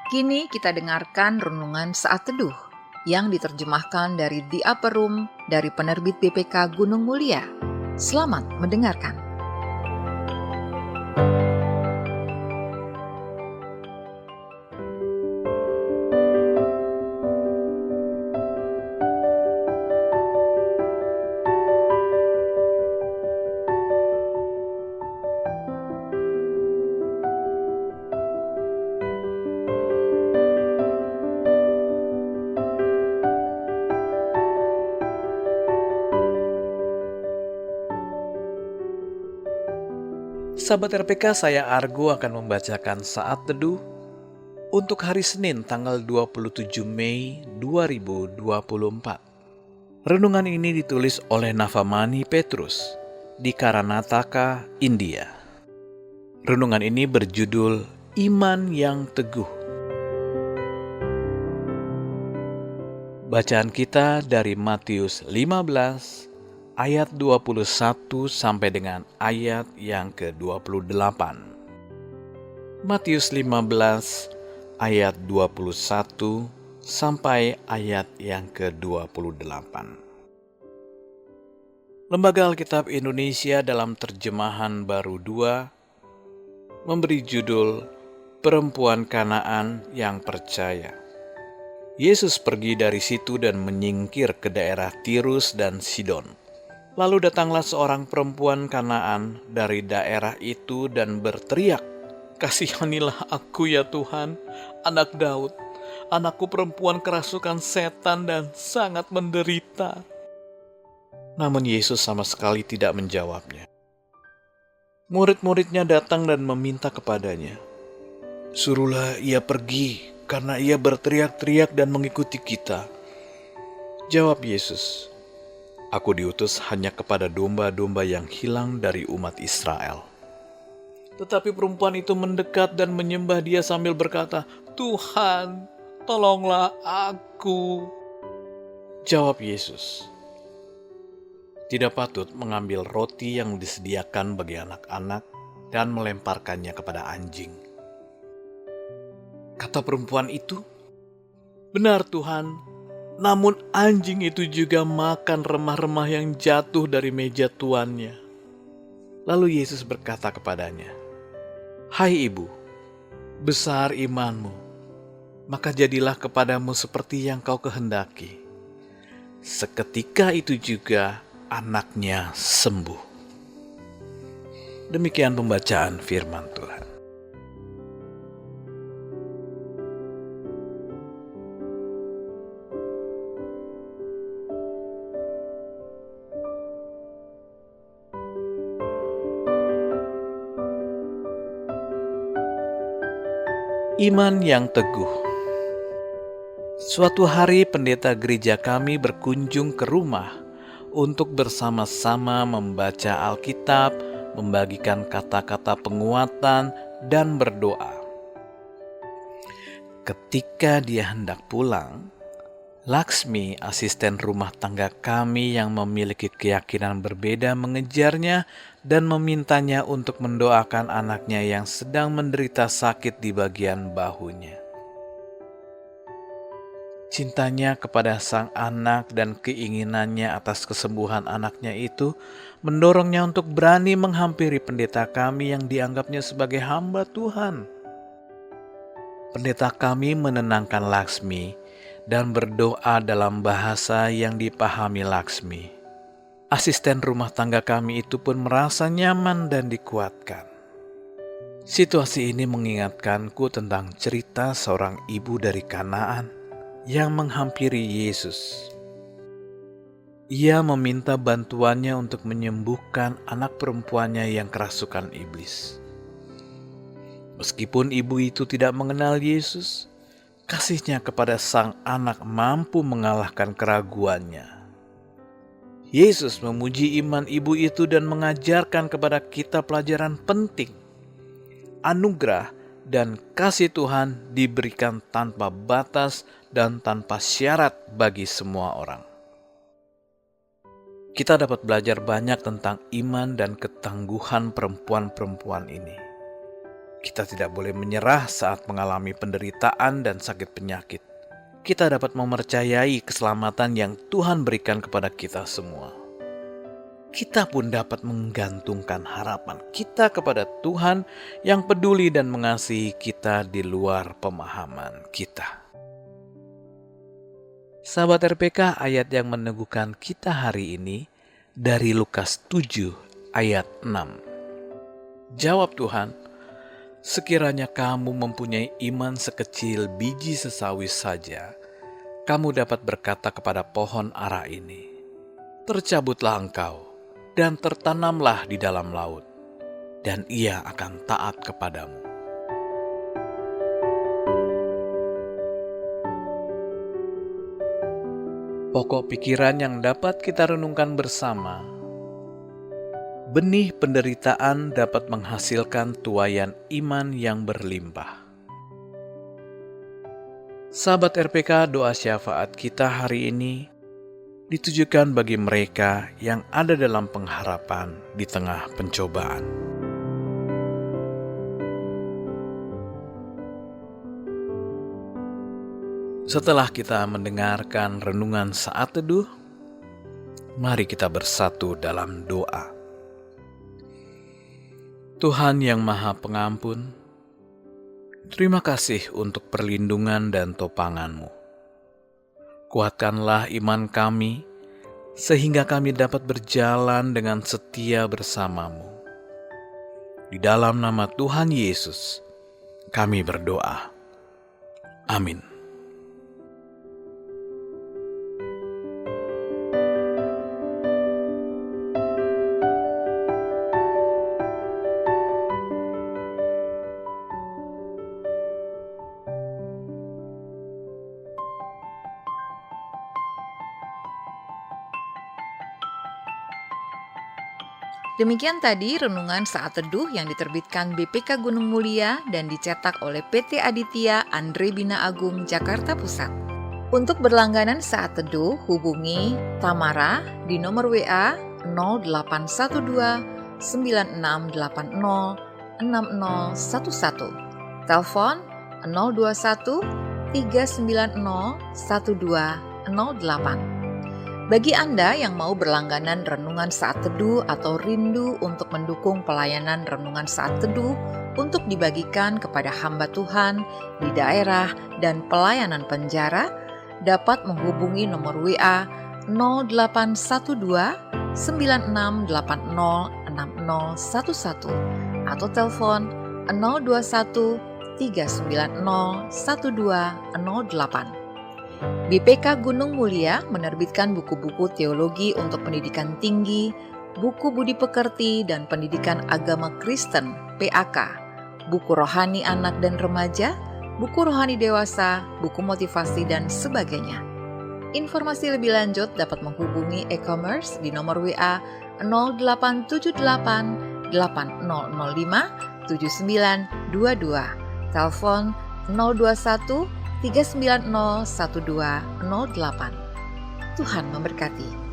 Kini kita dengarkan renungan saat teduh yang diterjemahkan dari The Upper Room dari penerbit BPK Gunung Mulia. Selamat mendengarkan. Sahabat RPK, saya Argo akan membacakan saat teduh untuk hari Senin tanggal 27 Mei 2024. Renungan ini ditulis oleh Navamani Petrus di Karnataka, India. Renungan ini berjudul Iman yang Teguh. Bacaan kita dari Matius 15 ayat 21 sampai dengan ayat yang ke-28. Matius 15 ayat 21 sampai ayat yang ke-28. Lembaga Alkitab Indonesia dalam terjemahan baru 2 memberi judul Perempuan Kanaan yang Percaya. Yesus pergi dari situ dan menyingkir ke daerah Tirus dan Sidon. Lalu datanglah seorang perempuan Kanaan dari daerah itu dan berteriak, "Kasihanilah aku ya Tuhan, anak Daud. Anakku perempuan kerasukan setan dan sangat menderita." Namun Yesus sama sekali tidak menjawabnya. Murid-muridnya datang dan meminta kepadanya, "Suruhlah ia pergi, karena ia berteriak-teriak dan mengikuti kita." Jawab Yesus, "Aku diutus hanya kepada domba-domba yang hilang dari umat Israel." Tetapi perempuan itu mendekat dan menyembah dia sambil berkata, "Tuhan, tolonglah aku." Jawab Yesus, "Tidak patut mengambil roti yang disediakan bagi anak-anak dan melemparkannya kepada anjing." Kata perempuan itu, "Benar Tuhan, namun anjing itu juga makan remah-remah yang jatuh dari meja tuannya." Lalu Yesus berkata kepadanya, "Hai ibu, besar imanmu, maka jadilah kepadamu seperti yang kau kehendaki." Seketika itu juga anaknya sembuh. Demikian pembacaan firman Tuhan. Iman yang teguh. Suatu hari pendeta gereja kami berkunjung ke rumah untuk bersama-sama membaca Alkitab, membagikan kata-kata penguatan, dan berdoa. Ketika dia hendak pulang, Laksmi, asisten rumah tangga kami yang memiliki keyakinan berbeda, mengejarnya dan memintanya untuk mendoakan anaknya yang sedang menderita sakit di bagian bahunya. Cintanya kepada sang anak dan keinginannya atas kesembuhan anaknya itu mendorongnya untuk berani menghampiri pendeta kami yang dianggapnya sebagai hamba Tuhan. Pendeta kami menenangkan Laksmi dan berdoa dalam bahasa yang dipahami Laksmi. Asisten rumah tangga kami itu pun merasa nyaman dan dikuatkan. Situasi ini mengingatkanku tentang cerita seorang ibu dari Kanaan yang menghampiri Yesus. Ia meminta bantuannya untuk menyembuhkan anak perempuannya yang kerasukan iblis. Meskipun ibu itu tidak mengenal Yesus, kasihnya kepada sang anak mampu mengalahkan keraguannya. Yesus memuji iman ibu itu dan mengajarkan kepada kita pelajaran penting. Anugerah dan kasih Tuhan diberikan tanpa batas dan tanpa syarat bagi semua orang. Kita dapat belajar banyak tentang iman dan ketangguhan perempuan-perempuan ini. Kita tidak boleh menyerah saat mengalami penderitaan dan sakit penyakit. Kita dapat mempercayai keselamatan yang Tuhan berikan kepada kita semua. Kita pun dapat menggantungkan harapan kita kepada Tuhan yang peduli dan mengasihi kita di luar pemahaman kita. Sahabat RPK, ayat yang meneguhkan kita hari ini dari Lukas 7 ayat 6. Jawab Tuhan, sekiranya kamu mempunyai iman sekecil biji sesawi saja, kamu dapat berkata kepada pohon ara ini, tercabutlah engkau dan tertanamlah di dalam laut, dan ia akan taat kepadamu. Pokok pikiran yang dapat kita renungkan bersama, benih penderitaan dapat menghasilkan tuaian iman yang berlimpah. Sahabat RPK, doa syafaat kita hari ini ditujukan bagi mereka yang ada dalam pengharapan di tengah pencobaan. Setelah kita mendengarkan renungan saat teduh, mari kita bersatu dalam doa. Tuhan yang Maha Pengampun, terima kasih untuk perlindungan dan topangan-Mu. Kuatkanlah iman kami, sehingga kami dapat berjalan dengan setia bersama-Mu. Di dalam nama Tuhan Yesus, kami berdoa. Amin. Demikian tadi renungan saat teduh yang diterbitkan BPK Gunung Mulia dan dicetak oleh PT Aditya Andre Bina Agung Jakarta Pusat. Untuk berlangganan saat teduh, hubungi Tamara di nomor WA 0812 9680 6011, telepon 021 390 1208. Bagi Anda yang mau berlangganan renungan saat teduh atau rindu untuk mendukung pelayanan renungan saat teduh untuk dibagikan kepada hamba Tuhan di daerah dan pelayanan penjara, dapat menghubungi nomor WA 0812 9680 6011 atau telepon 021 390 1208. BPK Gunung Mulia menerbitkan buku-buku teologi untuk pendidikan tinggi, buku budi pekerti dan pendidikan agama Kristen (PAK), buku rohani anak dan remaja, buku rohani dewasa, buku motivasi dan sebagainya. Informasi lebih lanjut dapat menghubungi e-commerce di nomor WA 0878 8005 7922, telepon 021 390 1208. Tuhan memberkati.